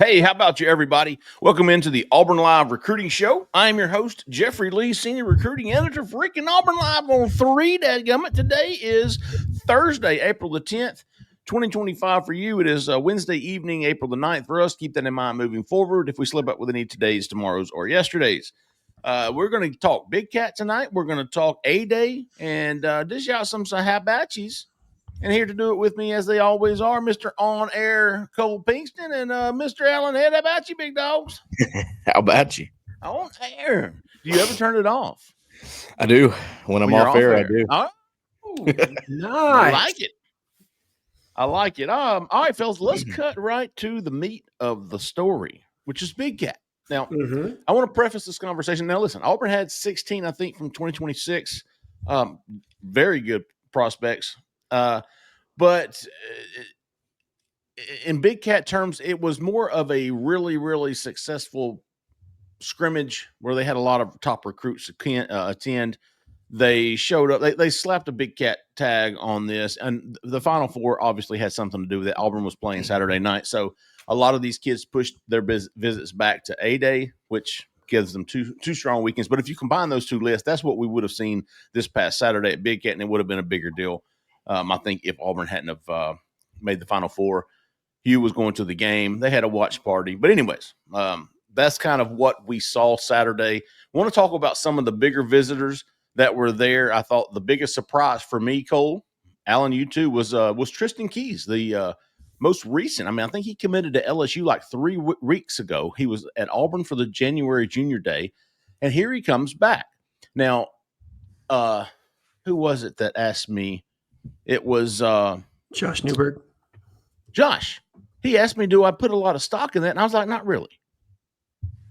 Hey, how about you, everybody? Welcome into the Auburn Live Recruiting Show. I'm your host, Jeffrey Lee, Senior Recruiting Editor for Freaking Auburn Live on 3. Dadgummit. Today is Thursday, April the 10th, 2025 for you. It is Wednesday evening, April the 9th for us. Keep that in mind moving forward. If we slip up with any today's, tomorrow's, or yesterday's. We're going to talk Big Cat tonight. We're going to talk A-Day and dish out some Habachis. And here to do it with me, as they always are, Mr. On-Air Cole Pinkston and Mr. Allen Head. How about you, big dogs? How about you? On air. Do you ever turn it off? I do. When I'm off air, I do. Oh, nice. I like it. I like it. All right, fellas, let's cut right to the meat of the story, which is Big Cat. Now, I want to preface this conversation. Now, listen, Auburn had 16, I think, from 2026. Very good prospects. But in Big Cat terms, it was more of a really, really successful scrimmage where they had a lot of top recruits attend. They showed up. They slapped a Big Cat tag on this, and the Final Four obviously had something to do with it. Auburn was playing Saturday night, so a lot of these kids pushed their visits back to A-Day, which gives them two strong weekends. But if you combine those two lists, that's what we would have seen this past Saturday at Big Cat, and it would have been a bigger deal. I think if Auburn hadn't have made the Final Four, Hugh was going to the game. They had a watch party. But anyways, that's kind of what we saw Saturday. I want to talk about some of the bigger visitors that were there. I thought the biggest surprise for me, Cole, Allen, you too, was Tristan Keys, the most recent. I mean, I think he committed to LSU like 3 weeks ago. He was at Auburn for the January Junior Day, and here he comes back. Now, who was it that asked me? It was Josh Newberg. Josh. He asked me, do I put a lot of stock in that? And I was like, not really.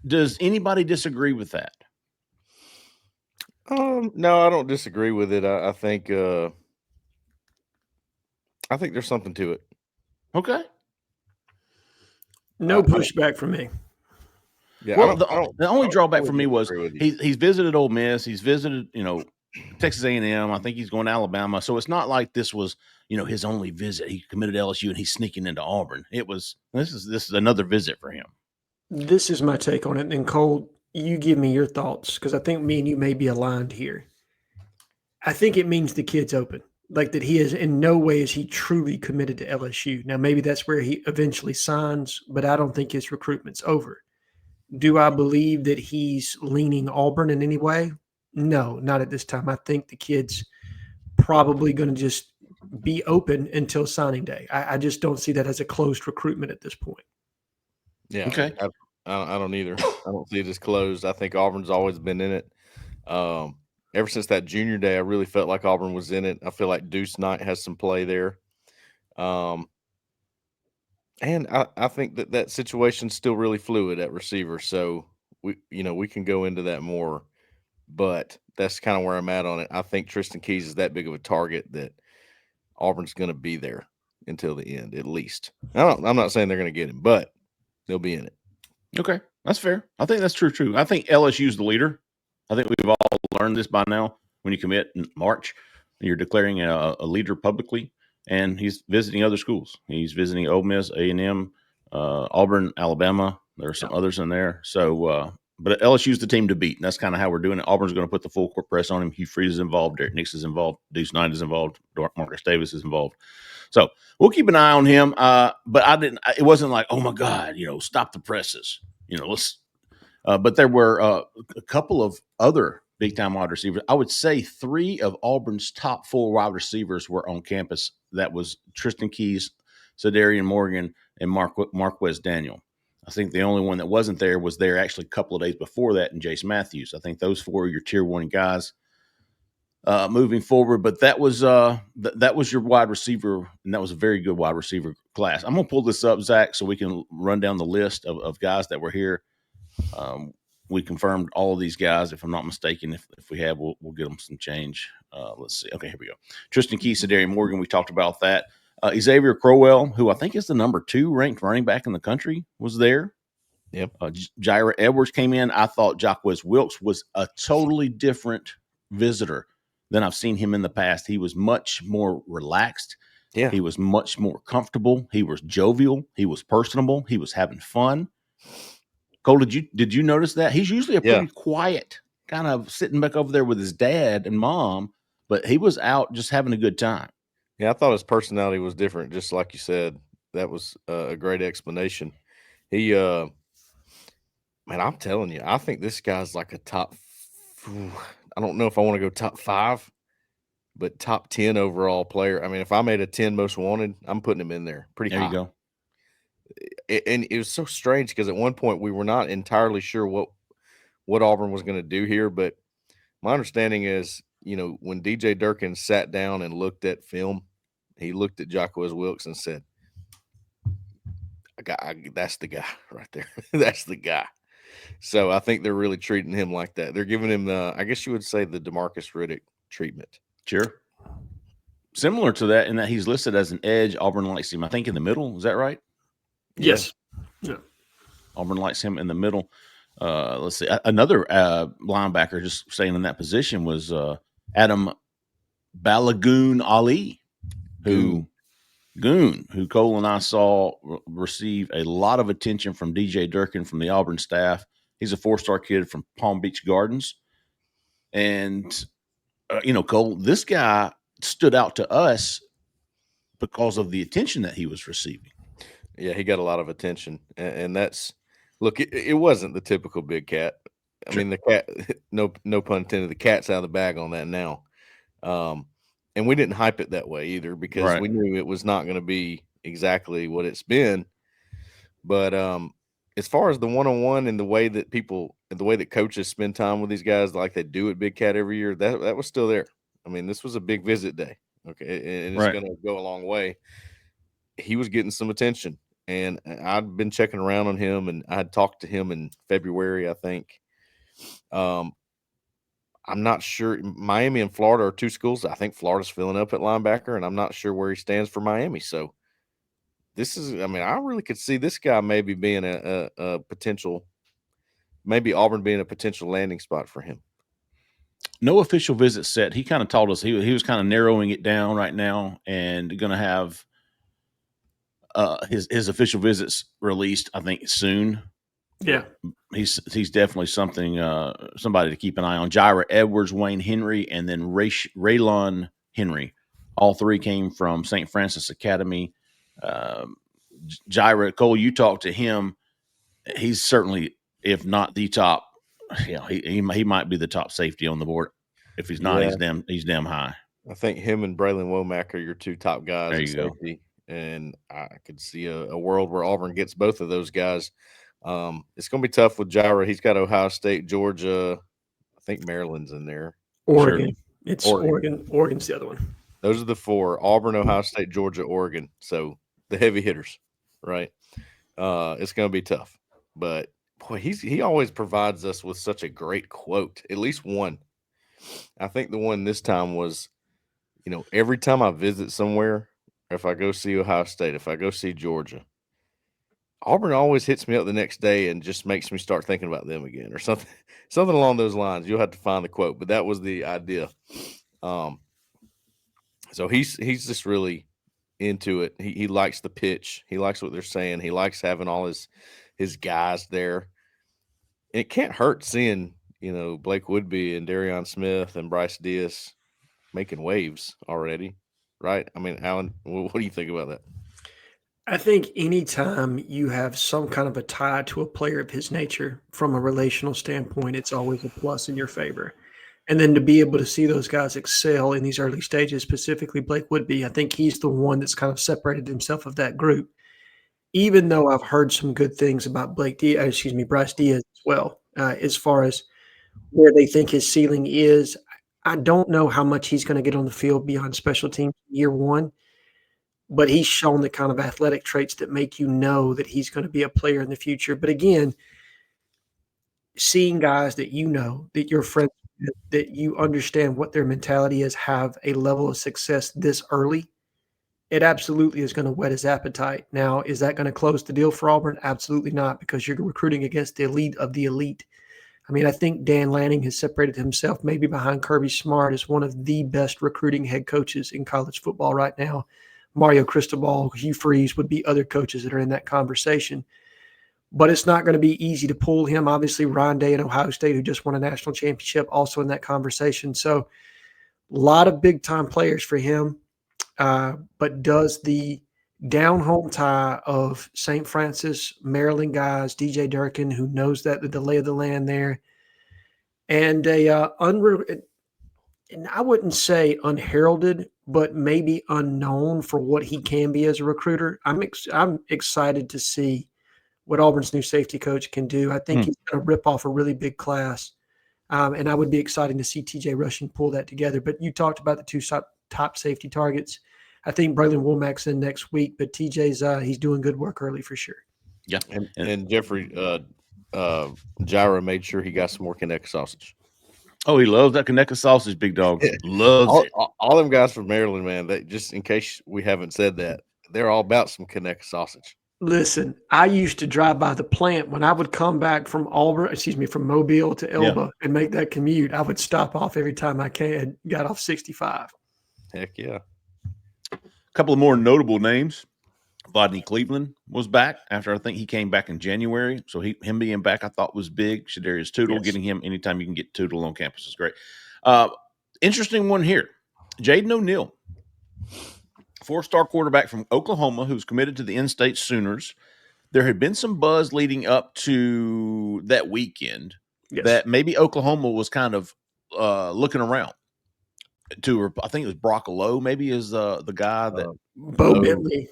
Does anybody disagree with that? No, I don't disagree with it. I think there's something to it. Okay. No pushback from me. Yeah. Well, the only drawback for me was he's visited Ole Miss. He's visited, Texas A&M. I think he's going to Alabama. So it's not like this was, his only visit. He committed to LSU and he's sneaking into Auburn. This is another visit for him. This is my take on it. And Cole, you give me your thoughts, because I think me and you may be aligned here. I think it means the kid's open. Like that he is in no way is he truly committed to LSU. Now, maybe that's where he eventually signs, but I don't think his recruitment's over. Do I believe that he's leaning Auburn in any way? No, not at this time. I think the kid's probably going to just be open until signing day. I just don't see that as a closed recruitment at this point. Yeah. Okay. I don't either. I don't see it as closed. I think Auburn's always been in it. Ever since that Junior Day, I really felt like Auburn was in it. I feel like Deuce Knight has some play there. And I think that situation's still really fluid at receiver. So we can go into that more, but that's kind of where I'm at on it. I think Tristan Keys is that big of a target that Auburn's going to be there until the end, at least. I'm not saying they're going to get him, but they'll be in it. Okay, that's fair. I think that's true. I think LSU's the leader. I think we've all learned this by now. When you commit in March, you're declaring a leader publicly, and he's visiting other schools. He's visiting Ole Miss, A&M, Auburn, Alabama. There are some others in there. So, but LSU's the team to beat, and that's kind of how we're doing it. Auburn's going to put the full court press on him. Hugh Freeze is involved. Derek Nix is involved. Deuce Knight is involved. Marcus Davis is involved. So we'll keep an eye on him. But it wasn't like, oh my God, stop the presses. But there were a couple of other big-time wide receivers. I would say 3 of Auburn's top 4 wide receivers were on campus. That was Tristan Keys, Sadarian Morgan, and Marquez Daniel. I think the only one that wasn't there was there actually a couple of days before that, and Jace Matthews. I think those 4 are your tier 1 guys moving forward. But that was your wide receiver, and that was a very good wide receiver class. I'm going to pull this up, Zach, so we can run down the list of guys that were here. We confirmed all of these guys. If I'm not mistaken, if we have, we'll get them some change. Let's see. Okay, here we go. Tristan Keys, Sadarian Morgan. We talked about that. Xavier Crowell, who I think is the number 2 ranked running back in the country, was there. Yep. Jaira Edwards came in. I thought Jacquez Wilkes was a totally different visitor than I've seen him in the past. He was much more relaxed. Yeah. He was much more comfortable. He was jovial. He was personable. He was having fun. Cole, did you notice that? He's usually a pretty quiet, kind of sitting back over there with his dad and mom, but he was out just having a good time. Yeah, I thought his personality was different, just like you said. That was a great explanation. He, man, I'm telling you, I think this guy's like a top. I don't know if I want to go top 5, but top 10 overall player. I mean, if I made a 10 most wanted, I'm putting him in there pretty There high. you go. And it was so strange because at one point we were not entirely sure what Auburn was going to do here, but my understanding is, when DJ Durkin sat down and looked at film, he looked at Jacquez Wilkes and said, that's the guy right there. That's the guy. So I think they're really treating him like that. They're giving him I guess you would say the DeMarcus Riddick treatment. Sure. Similar to that in that he's listed as an edge. Auburn likes him, I think, in the middle. Is that right? Yes. Yeah. Auburn likes him in the middle. Let's see. Another linebacker just staying in that position was Adam Balagoon Ali, who Cole and I saw receive a lot of attention from DJ Durkin from the Auburn staff. He's a 4-star kid from Palm Beach Gardens. And, Cole, this guy stood out to us because of the attention that he was receiving. Yeah, he got a lot of attention. And that's – look, it wasn't the typical big cat. I mean, the cat – no pun intended, the cat's out of the bag on that now. And we didn't hype it that way either because we knew it was not going to be exactly what it's been. But as far as the one-on-one and the way that coaches spend time with these guys like they do at Big Cat every year, that was still there. I mean, this was a big visit day. Okay. And it's going to go a long way. He was getting some attention. And I'd been checking around on him, and I had talked to him in February, I think. I'm not sure. Miami and Florida are 2 schools. I think Florida's filling up at linebacker, and I'm not sure where he stands for Miami. So I really could see this guy maybe being a potential, maybe Auburn being a potential landing spot for him. No official visit set. He kind of told us he was kind of narrowing it down right now and going to have his official visits released, I think, soon. Yeah. He's definitely somebody to keep an eye on. Jaira Edwards, Wayne Henry, and then Raylon Henry. All 3 came from St. Francis Academy. Jaira, Cole, you talked to him. He's certainly, if not the top, he might be the top safety on the board. If he's not, he's damn high. I think him and Braylon Womack are your 2 top guys there at safety. Go. And I could see a world where Auburn gets both of those guys. It's going to be tough with Jaira. He's got Ohio State, Georgia. I think Maryland's in there. Oregon. Sure. It's Oregon. Oregon's the other one. Those are the 4: Auburn, Ohio State, Georgia, Oregon. So the heavy hitters, right? It's going to be tough. But boy, he always provides us with such a great quote. At least one. I think the one this time was, every time I visit somewhere, if I go see Ohio State, if I go see Georgia, Auburn always hits me up the next day and just makes me start thinking about them again or something along those lines. You'll have to find the quote, but that was the idea. So he's just really into it. He likes the pitch. He likes what they're saying. He likes having all his guys there. It can't hurt seeing, Blake Woodby and Darion Smith and Bryce Diaz making waves already. Right? I mean, Alan, what do you think about that? I think anytime you have some kind of a tie to a player of his nature from a relational standpoint, it's always a plus in your favor. And then to be able to see those guys excel in these early stages, specifically Blake Woodby, I think he's the one that's kind of separated himself of that group. Even though I've heard some good things about Bryce Diaz as well, as far as where they think his ceiling is. I don't know how much he's going to get on the field beyond special teams year 1, but he's shown the kind of athletic traits that make you know that he's going to be a player in the future. But again, seeing guys that that you're friends with, that you understand what their mentality is, have a level of success this early, it absolutely is going to whet his appetite. Now, is that going to close the deal for Auburn? Absolutely not, because you're recruiting against the elite of the elite. I mean, I think Dan Lanning has separated himself maybe behind Kirby Smart as one of the best recruiting head coaches in college football right now. Mario Cristobal, Hugh Freeze would be other coaches that are in that conversation. But it's not going to be easy to pull him. Obviously, Ron Day in Ohio State, who just won a national championship, also in that conversation. So a lot of big-time players for him. But does the down-home tie of St. Francis, Maryland guys, DJ Durkin, who knows that the lay of the land there, and and I wouldn't say unheralded, but maybe unknown for what he can be as a recruiter. I'm excited to see what Auburn's new safety coach can do. I think he's going to rip off a really big class, and I would be excited to see TJ Rushing pull that together. But you talked about the two top safety targets. I think Braylon Womack's in next week, but TJ's he's doing good work early for sure. Yeah, and Jeffrey Gyra made sure he got some more Connecticut sausage. Oh, he loves that Connecticut sausage, big dog. Loves it. All them guys from Maryland, man. They, just in case we haven't said that, they're all about some Connecticut sausage. Listen, I used to drive by the plant when I would come back from from Mobile to Elba and make that commute. I would stop off every time I got off 65. Heck yeah. A couple of more notable names. Vladney Cleveland was back after I think he came back in January. So him being back, I thought was big. Shadarius Tootle, getting him anytime you can get Tootle on campus is great. Interesting one here. Jaden O'Neal, 4-star quarterback from Oklahoma who's committed to the in-state Sooners. There had been some buzz leading up to that weekend that maybe Oklahoma was kind of looking around. I think it was Brock Lowe, maybe is the guy that Bo Bentley.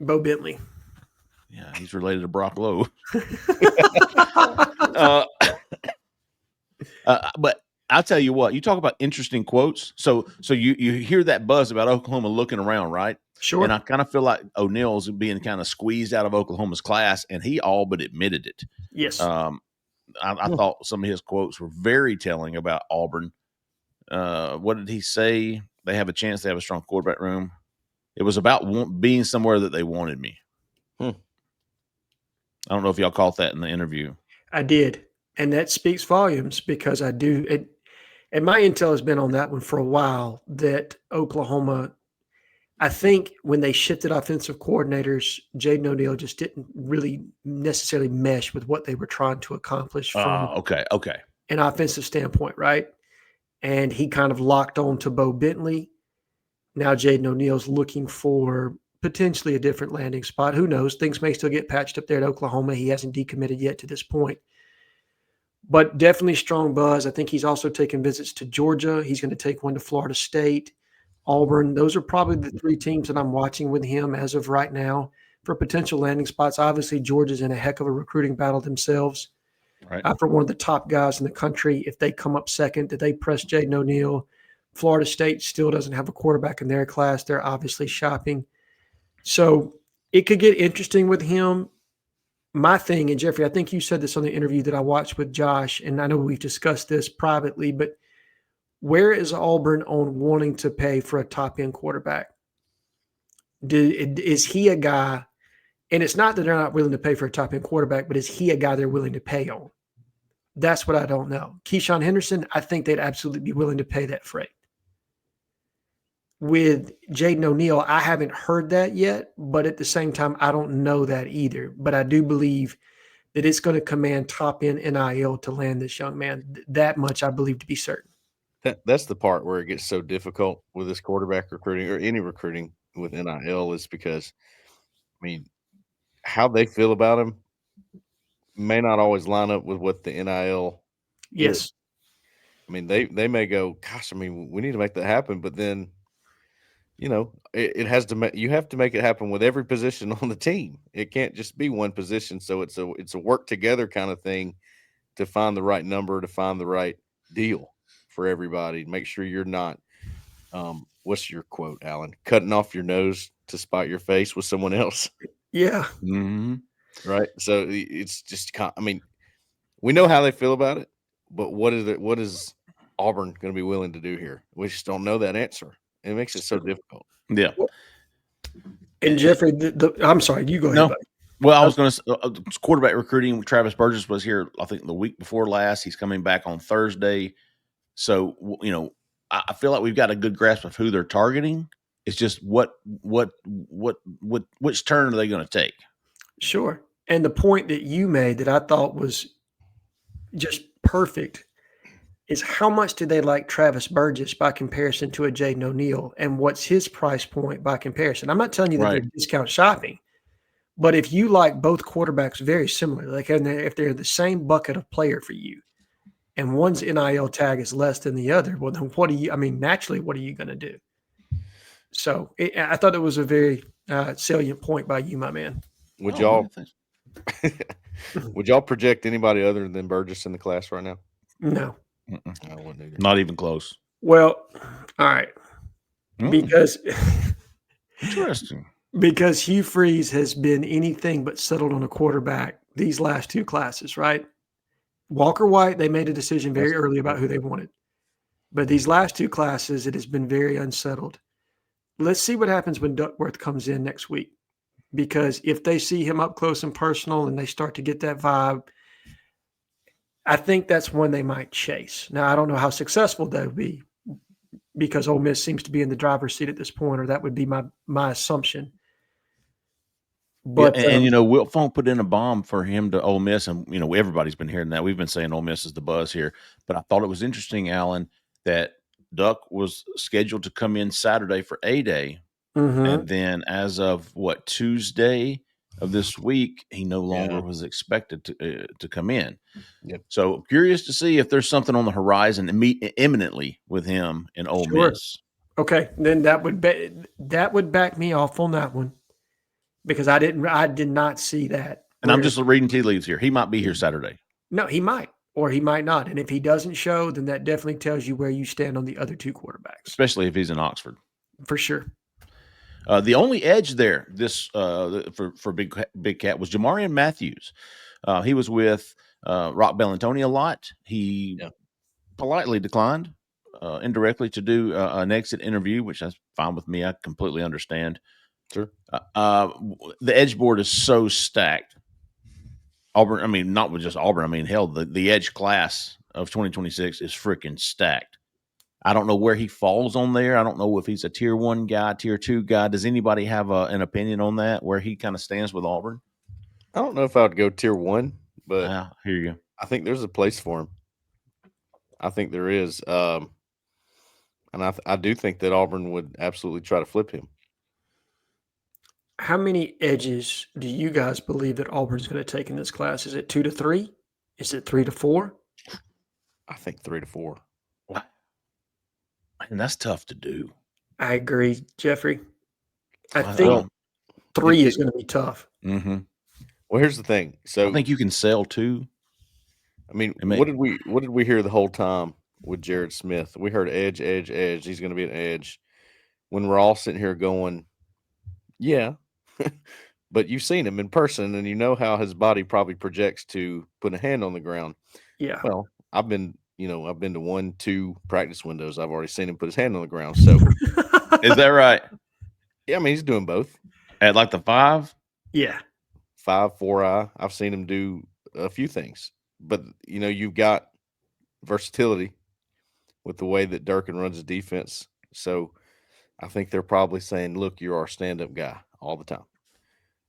Bo Bentley. Yeah, he's related to Brock Lowe. But I'll tell you what, you talk about interesting quotes. So you hear that buzz about Oklahoma looking around, right? Sure. And I kind of feel like O'Neal's being kind of squeezed out of Oklahoma's class, and he all but admitted it. Yes. I thought some of his quotes were very telling about Auburn. What did he say? They have a chance. They have a strong quarterback room. It was about being somewhere that they wanted me. I don't know if y'all caught that in the interview. I did. And that speaks volumes because I do. And my intel has been on that one for a while that Oklahoma, I think when they shifted offensive coordinators, Jaden O'Neal just didn't really necessarily mesh with what they were trying to accomplish from an offensive standpoint, right? And he kind of locked on to Bo Bentley. Now Jaden O'Neal's looking for potentially a different landing spot. Who knows? Things may still get patched up there at Oklahoma. He hasn't decommitted yet to this point. But definitely strong buzz. I think he's also taking visits to Georgia. He's going to take one to Florida State, Auburn. Those are probably the three teams that I'm watching with him as of right now for potential landing spots. Obviously, Georgia's in a heck of a recruiting battle themselves. Right. For one of the top guys in the country, if they come up second, did they press Jaden O'Neal? Florida State still doesn't have a quarterback in their class. They're obviously shopping. So it could get interesting with him. My thing, and Jeffrey, I think you said this on the interview that I watched with Josh, and I know we've discussed this privately, but where is Auburn on wanting to pay for a top-end quarterback? Is he a guy, and it's not that they're not willing to pay for a top-end quarterback, but is he a guy they're willing to pay on? That's what I don't know. Keyshawn Henderson, I think they'd absolutely be willing to pay that freight. With Jaden O'Neal, I haven't heard that yet, but at the same time, I don't know that either. But I do believe that it's going to command top-end NIL to land this young man. That much I believe to be certain. That's the part where it gets so difficult with this quarterback recruiting or any recruiting with NIL is because, I mean, how they feel about him may not always line up with what the NIL is. I mean, they may go, gosh, I mean, we need to make that happen, but then, you know, it has to you have to make it happen with every position on the team. It can't just be one position. So it's a work together kind of thing to find the right number, to find the right deal for everybody. Make sure you're not, what's your quote, Alan? Cutting off your nose to spite your face with someone else. Yeah. Mm-hmm. Right. So it's just, I mean, we know how they feel about it, but what is Auburn going to be willing to do here? We just don't know that answer. It makes it so difficult. Yeah. And Jeffrey, I'm sorry, you go ahead. No. Buddy. Well, I was going to quarterback recruiting. Travis Burgess was here, I think, the week before last. He's coming back on Thursday. So, you know, I feel like we've got a good grasp of who they're targeting. It's just which turn are they going to take? Sure. And the point that you made that I thought was just perfect is how much do they like Travis Burgess by comparison to a Jaden O'Neal, and what's his price point by comparison? I'm not telling you that Right. they're discount shopping, but if you like both quarterbacks very similar, like if they're the same bucket of player for you, and one's NIL tag is less than the other, well, then naturally, what are you going to do? So I thought it was a very salient point by you, my man. Would Oh, y'all would y'all project anybody other than Burgess in the class right now? No. I wouldn't either. Not even close. Well, all right. Because interesting. Because Hugh Freeze has been anything but settled on a quarterback these last two classes, right? Walker White, they made a decision very early about who they wanted. But these last two classes, it has been very unsettled. Let's see what happens when Duckworth comes in next week. Because if they see him up close and personal and they start to get that vibe, I think that's one they might chase. Now, I don't know how successful that would be because Ole Miss seems to be in the driver's seat at this point, or that would be my assumption. But and Wilt Funk put in a bomb for him to Ole Miss, and everybody's been hearing that. We've been saying Ole Miss is the buzz here, but I thought it was interesting, Alan, that Duck was scheduled to come in Saturday for A-Day, and then as of Tuesday of this week, he no longer was expected to come in. Yep. So curious to see if there's something on the horizon imminently with him in Ole Miss. Okay, then that would back me off on that one. Because I did not see that. And I'm just reading tea leaves here. He might be here Saturday. No, he might, or he might not. And if he doesn't show, then that definitely tells you where you stand on the other two quarterbacks. Especially if he's in Oxford. For sure. The only edge there for Big Cat was Jamarian Matthews. He was with Rock Bellantoni a lot. He politely declined indirectly to do an exit interview, which is fine with me. I completely understand. Sure. The edge board is so stacked. Auburn, I mean, not with just Auburn. I mean, hell, the edge class of 2026 is freaking stacked. I don't know where he falls on there. I don't know if he's a tier 1 guy, tier 2 guy. Does anybody have an opinion on that, where he kind of stands with Auburn? I don't know if I would go tier 1, but I hear you. I think there's a place for him. I think there is. And I do think that Auburn would absolutely try to flip him. How many edges do you guys believe that Auburn's going to take in this class? Is it 2 to 3? Is it 3 to 4? I think 3 to 4. Wow. And that's tough to do. I agree, Jeffrey. I think 3 is going to be tough. Mm-hmm. Well, here's the thing. So I think you can sell 2. I mean, what did we hear the whole time with Jared Smith? We heard edge. He's going to be an edge. When we're all sitting here going, yeah. But you've seen him in person, and you know how his body probably projects to put a hand on the ground. Yeah. Well, I've been to 1-2 practice windows. I've already seen him put his hand on the ground. So is that right? Yeah, I mean, he's doing both. At like the 5? Yeah. 5, 4-eye. I've seen him do a few things. But, you've got versatility with the way that Durkin runs his defense. So I think they're probably saying, look, you're our stand-up guy all the time.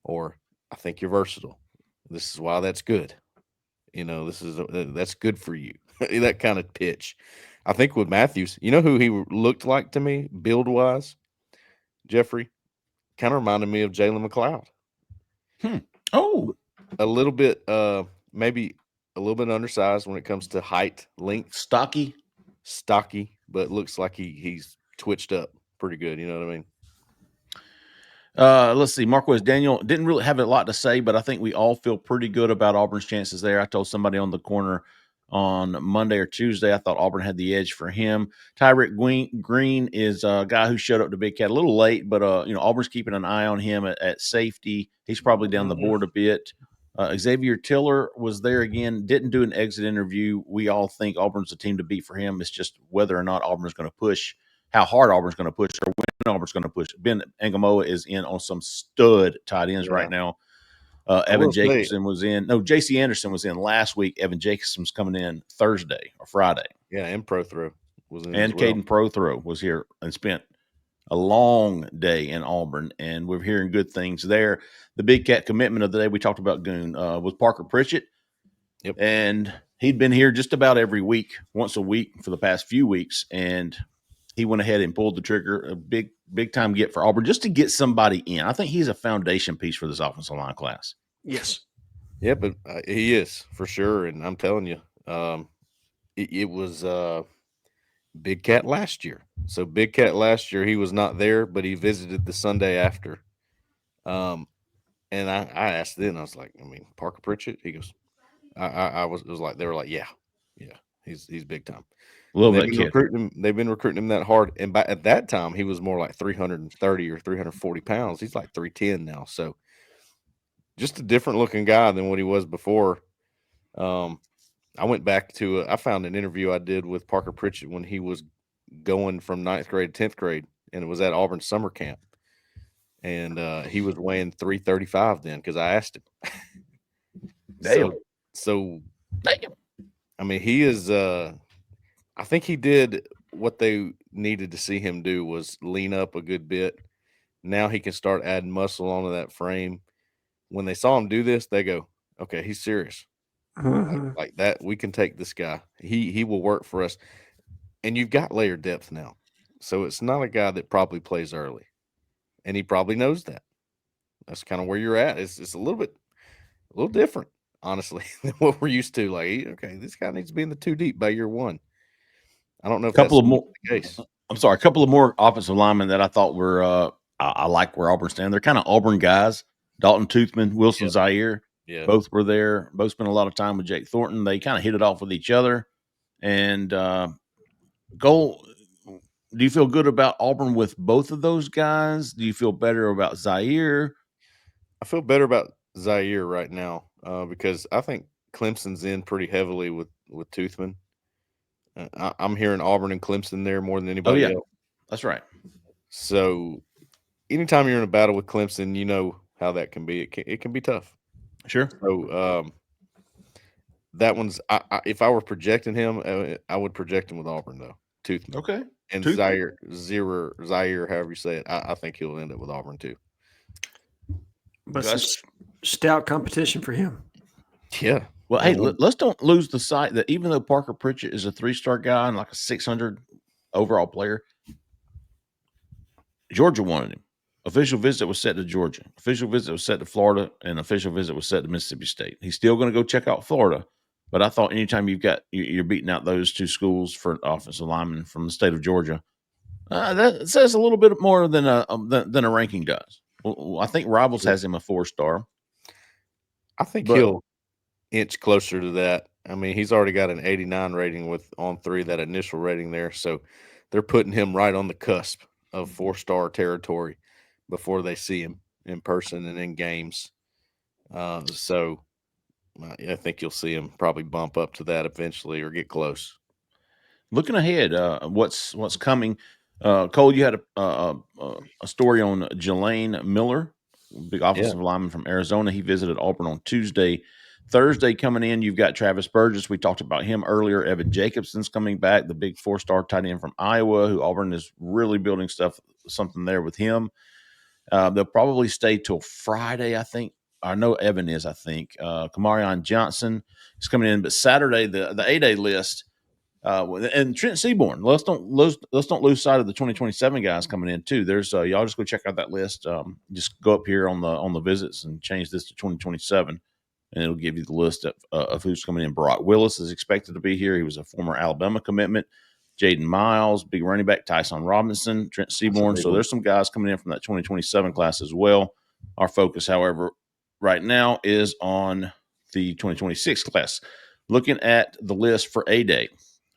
Or I think you're versatile. This is why that's good. That's good for you. That kind of pitch. I think with Matthews, you know who he looked like to me, build-wise? Jeffrey? Kind of reminded me of Jalen McLeod. Oh. A little bit, maybe a little bit undersized when it comes to height, length. Stocky, but looks like he's twitched up pretty good. You know what I mean? Let's see. Marquez Daniel didn't really have a lot to say, but I think we all feel pretty good about Auburn's chances there. I told somebody on the corner on Monday or Tuesday, I thought Auburn had the edge for him. Tyreek Green is a guy who showed up to Big Cat a little late, but Auburn's keeping an eye on him at safety. He's probably down the board a bit. Xavier Tiller was there again, didn't do an exit interview. We all think Auburn's the team to beat for him. It's just whether or not Auburn's going to push, how hard Auburn's going to push, or when Auburn's going to push. Ben Angamoa is in on some stud tight ends right now. Evan Jacobson was in. No, J.C. Anderson was in last week. Evan Jacobson's coming in Thursday or Friday. Yeah, and Prothrow was in. And Caden Prothrow was here and spent a long day in Auburn, and we're hearing good things there. The Big Cat commitment of the day, we talked about Goon, was Parker Pritchett. Yep. And he'd been here just about every week, once a week for the past few weeks, and he went ahead and pulled the trigger, a big time get for Auburn, just to get somebody in. I think he's a foundation piece for this offensive line class. Yes. Yeah, but he is for sure. And I'm telling you, it was Big Cat last year. So Big Cat last year, he was not there, but he visited the Sunday after. And I asked then, I was like, I mean, Parker Pritchett? He goes, it was like, they were like, yeah, he's big time. Love They've that been kid. recruiting him. They've been recruiting him that hard. And at that time, he was more like 330 or 340 pounds. He's like 310 now. So just a different looking guy than what he was before. I went back to I found an interview I did with Parker Pritchett when he was going from 9th grade to 10th grade, and it was at Auburn summer camp. And he was weighing 335 then because I asked him. Damn. So Damn. I mean, he is I think he did what they needed to see him do was lean up a good bit. Now he can start adding muscle onto that frame. When they saw him do this, they go, okay, he's serious. Like that, we can take this guy. He will work for us. And you've got layer depth now. So it's not a guy that probably plays early. And he probably knows that. That's kind of where you're at. It's a little different, honestly, than what we're used to. Like, okay, this guy needs to be in the 2 deep by year 1. I don't know if that's the case. I'm sorry, a couple of more offensive linemen that I thought were I like where Auburn stand. They're kind of Auburn guys. Dalton Toothman, Wilson Zaire. Yeah. Both were there. Both spent a lot of time with Jake Thornton. They kind of hit it off with each other. And do you feel good about Auburn with both of those guys? Do you feel better about Zaire? I feel better about Zaire right now because I think Clemson's in pretty heavily with Toothman. I'm hearing Auburn and Clemson there more than anybody else. That's right. So anytime you're in a battle with Clemson, you know how that can be. It can be tough. Sure. So that one's if I were projecting him, I would project him with Auburn though. Toothman. Okay. And Toothman. Zaire, however you say it, I think he'll end up with Auburn too. But some stout competition for him. Yeah. Well, hey, let's don't lose the sight that even though Parker Pritchett is a 3-star guy and like a 600 overall player, Georgia wanted him. Official visit was set to Georgia. Official visit was set to Florida, and official visit was set to Mississippi State. He's still going to go check out Florida, but I thought anytime you're beating out those 2 schools for an offensive lineman from the state of Georgia, that says a little bit more than a ranking does. Well, I think Rivals has him a 4-star. I think he'll inch closer to that. I mean, he's already got an 89 rating on 3, that initial rating there. So they're putting him right on the cusp of 4-star territory before they see him in person and in games. So I think you'll see him probably bump up to that eventually or get close. Looking ahead, what's coming? Cole, you had a story on Jelane Miller, big offensive lineman from Arizona. He visited Auburn on Tuesday. Thursday coming in, you've got Travis Burgess. We talked about him earlier. Evan Jacobson's coming back, the big 4-star tight end from Iowa, who Auburn is really building something there with him. They'll probably stay till Friday, I think. I know Evan is, I think. Kamarion Johnson is coming in, but Saturday, the A-Day list, and Trent Seaborn. Let's don't lose sight of the 2027 guys coming in too. There's y'all just go check out that list. Just go up here on the visits and change this to 2027, and it'll give you the list of who's coming in. Brock Willis is expected to be here. He was a former Alabama commitment. Jaden Miles, big running back, Tyson Robinson, Trent Seaborn. So there's some guys coming in from that 2027 class as well. Our focus, however, right now is on the 2026 class. Looking at the list for A-Day,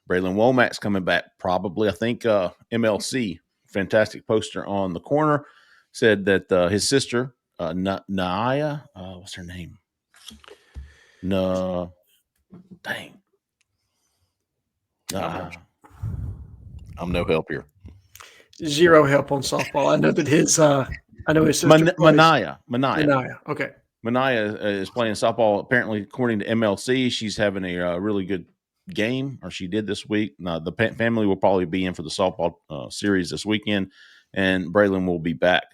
Braylon Womack's coming back probably. I think MLC, fantastic poster on the corner, said that his sister, Naya, what's her name? Dang. I'm no help here. Zero help on softball. I know that his sister Manaya. Okay. Manaya is playing softball. Apparently, according to MLC, she's having a really good game, or she did this week. The family will probably be in for the softball series this weekend. and Braylon will be back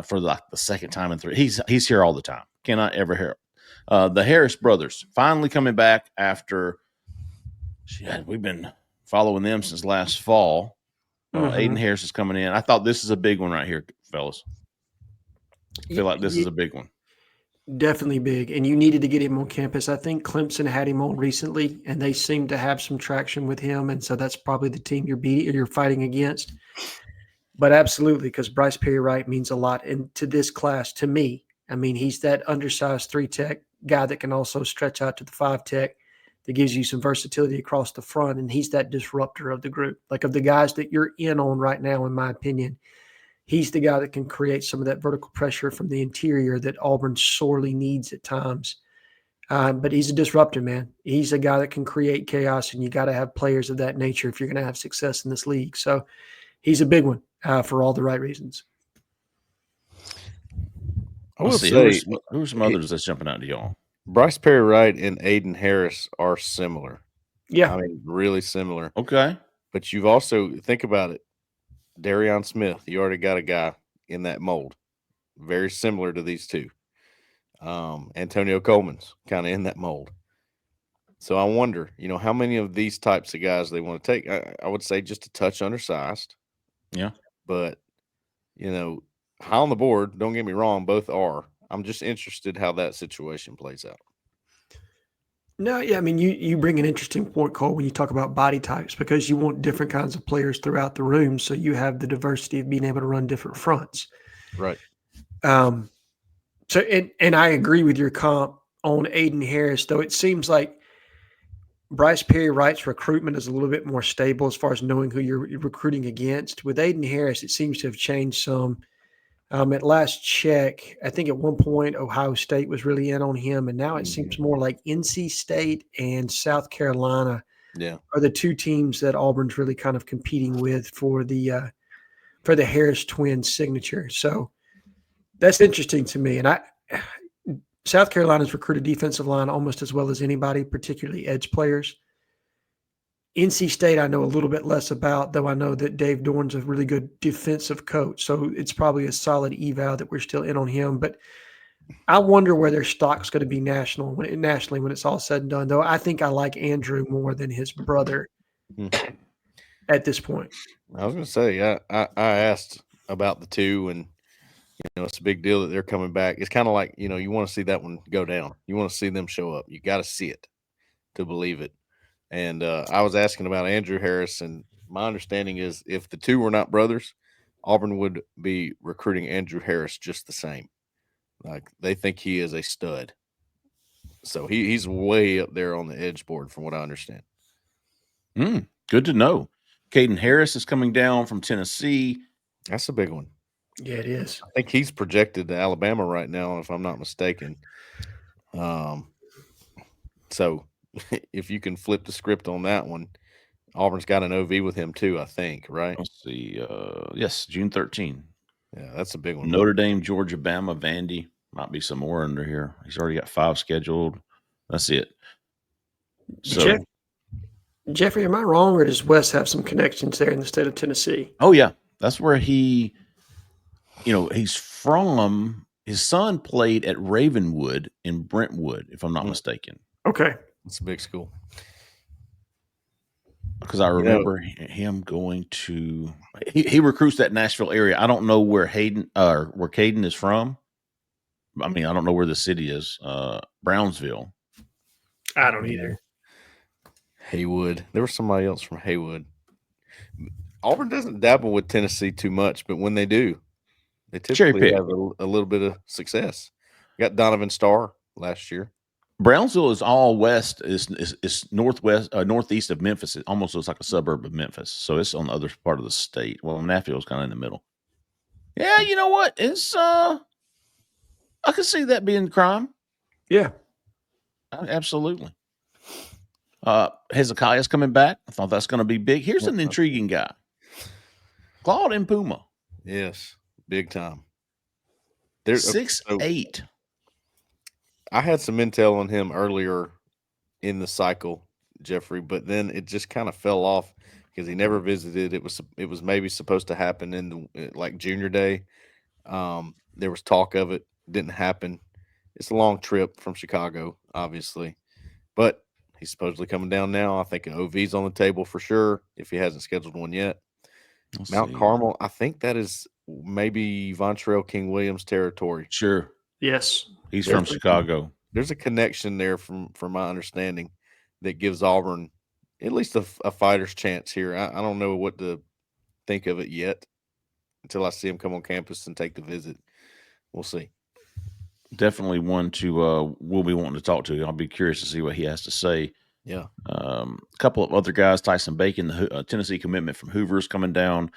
for like the second time in 3. He's here all the time. Cannot ever hear. The Harris brothers finally coming back after we've been following them since last fall. Aiden Harris is coming in. I thought this is a big one right here, fellas. I feel like this is a big one. Definitely big. And you needed to get him on campus. I think Clemson had him on recently, and they seem to have some traction with him. And so that's probably the team you're fighting against. But absolutely, because Bryce Perry Wright means a lot. And to this class, to me, I mean, he's that undersized 3-tech guy that can also stretch out to the 5-tech that gives you some versatility across the front. And he's that disruptor of the group. Like of the guys that you're in on right now, in my opinion, he's the guy that can create some of that vertical pressure from the interior that Auburn sorely needs at times. But he's a disruptor, man. He's a guy that can create chaos, and you got to have players of that nature if you're going to have success in this league. So he's a big one for all the right reasons. I will say, who are some others that's jumping out to y'all? Bryce Perry Wright and Aiden Harris are similar. Yeah. I mean, really similar. Okay. But you've also, think about it, Darion Smith, you already got a guy in that mold, very similar to these two. Antonio Coleman's kind of in that mold. So I wonder, how many of these types of guys they want to take. I would say just a touch undersized. Yeah. But, high on the board, don't get me wrong, both are. I'm just interested how that situation plays out. No, yeah, I mean, you bring an interesting point, Cole, when you talk about body types, because you want different kinds of players throughout the room, so you have the diversity of being able to run different fronts. Right. So, and I agree with your comp on Aiden Harris, though it seems like Bryce Perry Wright's recruitment is a little bit more stable as far as knowing who you're recruiting against. With Aiden Harris, it seems to have changed some. At last check, I think at one point Ohio State was really in on him, and now it seems more like NC State and South Carolina are the two teams that Auburn's really kind of competing with for the Harris twins signature. So that's interesting to me. And South Carolina's recruited defensive line almost as well as anybody, particularly edge players. NC State, I know a little bit less about, though I know that Dave Dorn's a really good defensive coach. So it's probably a solid eval that we're still in on him. But I wonder where their stock's going to be nationally when it's all said and done, though. I think I like Andrew more than his brother at this point. I was going to say, I asked about the two, and, it's a big deal that they're coming back. It's kind of like, you want to see that one go down. You want to see them show up. You got to see it to believe it. And I was asking about Andrew Harris, and my understanding is if the two were not brothers, Auburn would be recruiting Andrew Harris just the same. Like, they think he is a stud. So he's way up there on the edge board from what I understand. Good to know. Caden Harris is coming down from Tennessee. That's a big one. Yeah, it is. I think he's projected to Alabama right now, if I'm not mistaken. So if you can flip the script on that one, Auburn's got an OV with him too, I think, right? Let's see. Yes, June 13. Yeah, that's a big one. Notre Dame, Georgia, Bama, Vandy. Might be some more under here. He's already got 5 scheduled. That's it. So, Jeffrey, am I wrong, or does Wes have some connections there in the state of Tennessee? Oh, yeah. That's where he's from. His son played at Ravenwood in Brentwood, if I'm not mistaken. Okay. It's a big school. Because I remember him going to he recruits that Nashville area. I don't know where Caden is from. I mean, I don't know where the city is. Brownsville. I don't either. Haywood. There was somebody else from Haywood. Auburn doesn't dabble with Tennessee too much, but when they do, they typically have a little bit of success. Got Donovan Starr last year. Brownsville is all west. Is northwest, northeast of Memphis. It almost looks like a suburb of Memphis. So it's on the other part of the state. Well, Nashville's kind of in the middle. Yeah, you know what? It's I can see that being crime. Yeah, absolutely. Hezekiah's coming back. I thought that's going to be big. Here's an intriguing guy, Claude Mpuma. Yes, big time. They're 6'8". I had some intel on him earlier in the cycle, Jeffrey, but then it just kind of fell off because he never visited. It was maybe supposed to happen in the like junior day. There was talk of it, didn't happen. It's a long trip from Chicago, obviously, but he's supposedly coming down now. I think an OV's on the table for sure if he hasn't scheduled one yet. Mount Carmel, I think that is maybe Vontrell King Williams territory. Sure. Yes. He's from Chicago. There's a connection there from my understanding that gives Auburn at least a fighter's chance here. I don't know what to think of it yet until I see him come on campus and take the visit. We'll see. Definitely one to we'll be wanting to talk to. I'll be curious to see what he has to say. Yeah. A couple of other guys, Tyson Bacon, the Tennessee commitment from Hoover's coming down.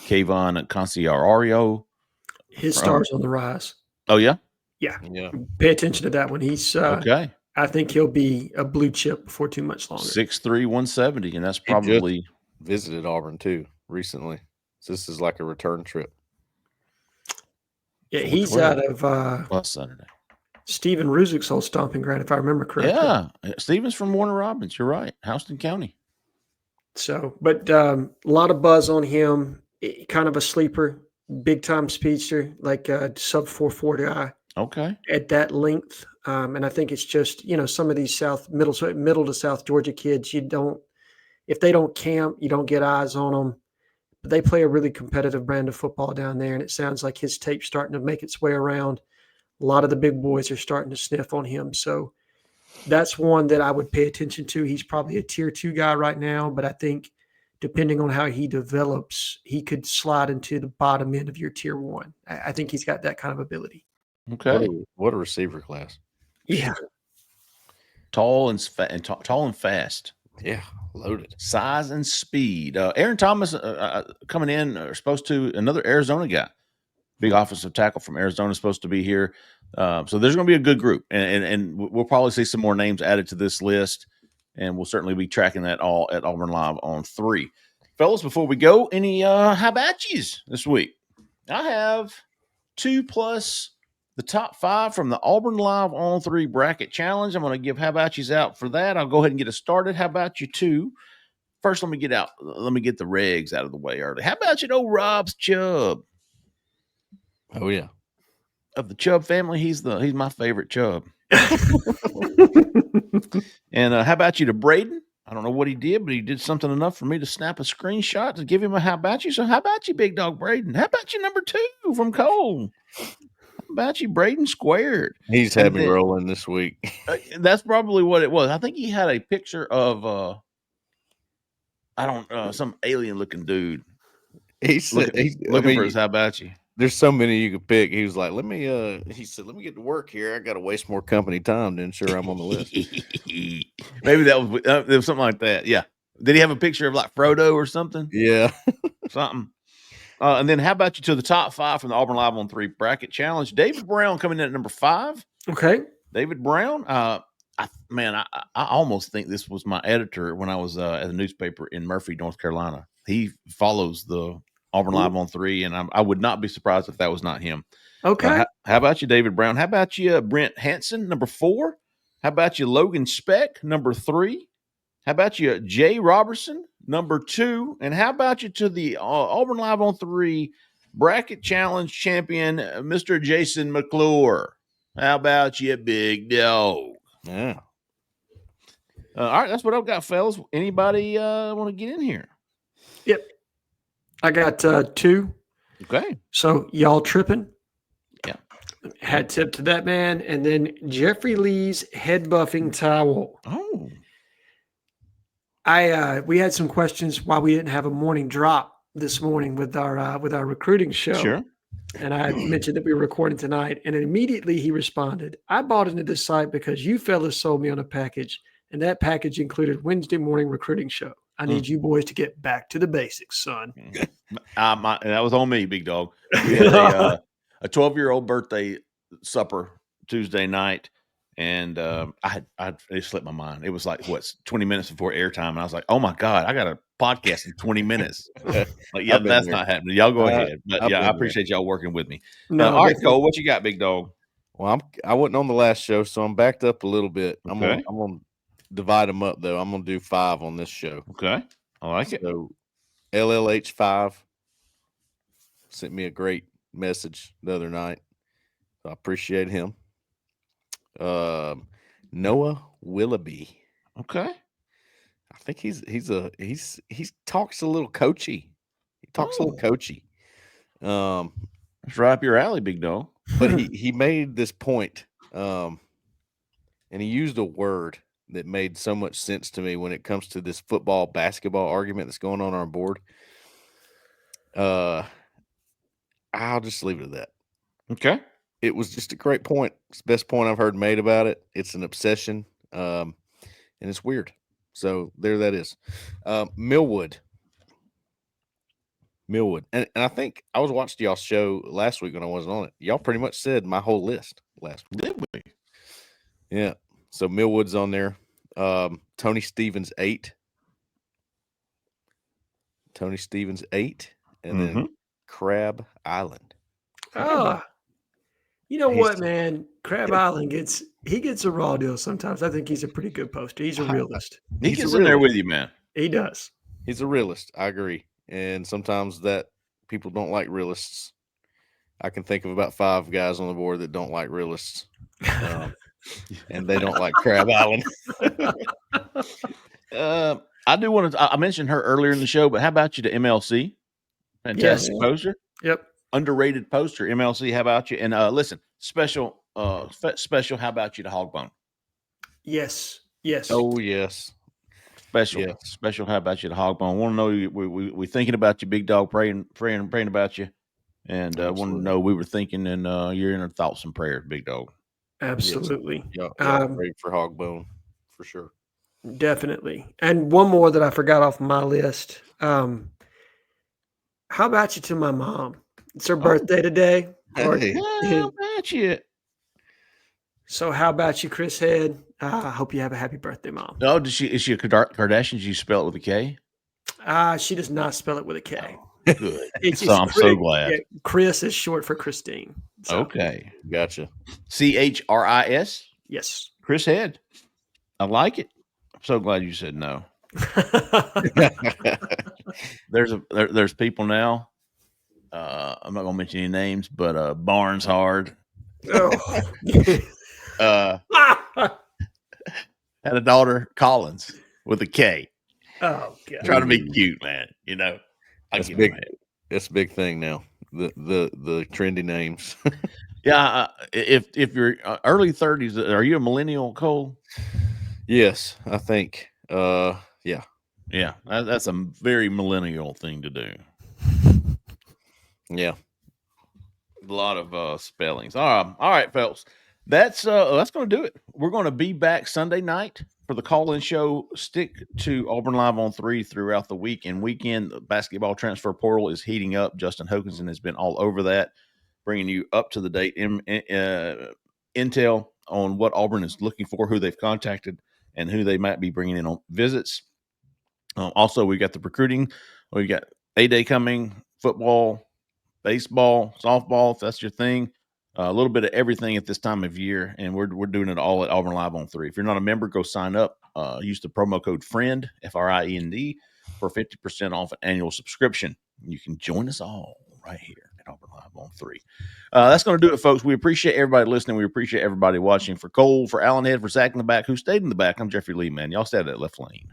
Kayvon Conceiario. His star's on the rise. Oh, yeah? Yeah. Pay attention to that one. He's okay. I think he'll be a blue chip before too much longer. 6'3", 170, and that's probably visited Auburn too recently. So this is like a return trip. Yeah, he's out of last Saturday. Stephen Ruzik's old stomping ground, if I remember correctly. Yeah, Stephen's from Warner Robins. You're right, Houston County. So, but a lot of buzz on him. Kind of a sleeper, big time speedster, like a sub 4.4 guy. Okay. At that length, and I think it's just some of these middle to South Georgia kids. If they don't camp, you don't get eyes on them. But they play a really competitive brand of football down there, and it sounds like his tape's starting to make its way around. A lot of the big boys are starting to sniff on him, so that's one that I would pay attention to. He's probably a tier 2 guy right now, but I think depending on how he develops, he could slide into the bottom end of your tier 1. I think he's got that kind of ability. Okay. What a receiver class. Yeah. Tall and fast. Yeah, loaded. Size and speed. Aaron Thomas coming in, supposed to, another Arizona guy. Big offensive tackle from Arizona supposed to be here. So there's going to be a good group. And we'll probably see some more names added to this list. And we'll certainly be tracking that all at Auburn Live on 3. Fellas, before we go, any Habachis this week? I have 2 plus the top 5 from the Auburn Live on 3 bracket challenge. I'm going to give Habachis out for that. I'll go ahead and get us started. How about you 2? First, let me get the regs out of the way early. How about you, old Rob's Chubb? Oh yeah, of the Chubb family, he's my favorite Chubb. And how about you to Braden? I don't know what he did, but he did something enough for me to snap a screenshot to give him a how about you. So how about you, big dog Braden? How about you, number 2 from Cole? How about you, Braden squared? He's had me rolling this week. That's probably what it was. I think he had a picture of some alien looking dude. He's looking for his how about you. There's so many you could pick. He was like, let me get to work here. I got to waste more company time to ensure I'm on the list. Maybe that was something like that. Yeah. Did he have a picture of like Frodo or something? Yeah. Something. And then how about you to the top 5 from the Auburn Live on 3 bracket challenge? David Brown coming in at number 5. Okay. David Brown. I almost think this was my editor when I was at the newspaper in Murphy, North Carolina. He follows the Auburn Live on 3, and I would not be surprised if that was not him. Okay. How about you, David Brown? How about you, Brent Hansen, number 4? How about you, Logan Speck, number 3? How about you, Jay Robertson, number 2? And how about you to the Auburn Live on 3 bracket challenge champion, Mr. Jason McClure? How about you, big dog? Yeah. All right, that's what I've got, fellas. Anybody want to get in here? Yep. I got 2. Okay. So y'all tripping? Yeah. Hat tip to that man. And then Jeffrey Lee's head buffing towel. Oh. We had some questions why we didn't have a morning drop this morning with our recruiting show. Sure. And I mentioned that we were recording tonight, and immediately he responded, I bought into this site because you fellas sold me on a package, and that package included Wednesday morning recruiting show. I need you boys to get back to the basics, son. That was on me, big dog. We had a 12-year-old birthday supper Tuesday night, and it slipped my mind. It was like 20 minutes before airtime, and I was like, "Oh my god, I got a podcast in 20 minutes." Like, that's not happening. Y'all go ahead, but I appreciate y'all working with me. All right, Cole, what you got, big dog? Well, I wasn't on the last show, so I'm backed up a little bit. Okay. I'm gonna divide them up though. I'm gonna do 5 on this show. Okay, I like it. So LLH5 sent me a great message the other night. I appreciate him. Noah Willoughby. Okay. I think he talks a little coachy. He talks a little coachy. That's right up your alley, big dog. But he made this point, and he used a word that made so much sense to me when it comes to this football basketball argument that's going on our board. I'll just leave it at that. Okay. It was just a great point. It's the best point I've heard made about it. It's an obsession, and it's weird. So there that is. Millwood. And I think I was watching y'all's show last week when I wasn't on it. Y'all pretty much said my whole list last week. Did we? Yeah. So Millwood's on there. Tony Stevens 8. And then Crab Island. Oh, you know what, man? Crab Island gets a raw deal sometimes. I think he's a pretty good poster. He's a realist. He gets in there with you, man. He does. He's a realist. I agree. And sometimes that people don't like realists. I can think of about 5 guys on the board that don't like realists. And they don't like Crab Island. I do want to. I mentioned her earlier in the show, but how about you to MLC? Fantastic poster. Yep. Underrated poster. MLC. How about you? And listen, special. How about you to Hogbone? Yes. Oh yes. Special. How about you to Hogbone? Want to know we thinking about you, big dog, praying about you, and want to know we were thinking, and you're in our thoughts and prayers, big dog. Absolutely. Yeah. Pray for Hogbone for sure. Definitely. And one more that I forgot off my list. How about you to my mom? It's her birthday today. Hey. How about you? So how about you, Chris Head? I hope you have a happy birthday, Mom. Oh, is she a Kardashian? Did you spell it with a K? She does not spell it with a K. Oh, good. I'm so glad. Yeah, Chris is short for Christine. So. Okay. Gotcha. CHRIS? Yes. Chris Head. I like it. I'm so glad you said no. There's people now. I'm not gonna mention any names, but Barnes Hard. Oh. Had a daughter, Collins, with a K. Oh God. Trying to be cute, man. You know, that's big. That's a big thing now. The trendy names. Yeah. If you're early 30s, are you a millennial, Cole? Yes, I think. Yeah. Yeah, that's a very millennial thing to do. Yeah. A lot of spellings. All right, folks. That's going to do it. We're going to be back Sunday night for the call-in show. Stick to Auburn Live on 3 throughout the week and weekend. The basketball transfer portal is heating up. Justin Hokanson has been all over that, bringing you up to the date intel on what Auburn is looking for, who they've contacted, and who they might be bringing in on visits. Also, we got the recruiting. We got A-Day coming, football, baseball, softball, if that's your thing. A little bit of everything at this time of year, and we're doing it all at Auburn Live on 3. If you're not a member, go sign up. Use the promo code FRIEND, FRIEND, for 50% off an annual subscription. You can join us all right here at Auburn Live on 3. That's going to do it, folks. We appreciate everybody listening. We appreciate everybody watching. For Cole, for Alan Head, for Zach in the back, who stayed in the back, I'm Jeffrey Lee, man. Y'all stay at that left lane.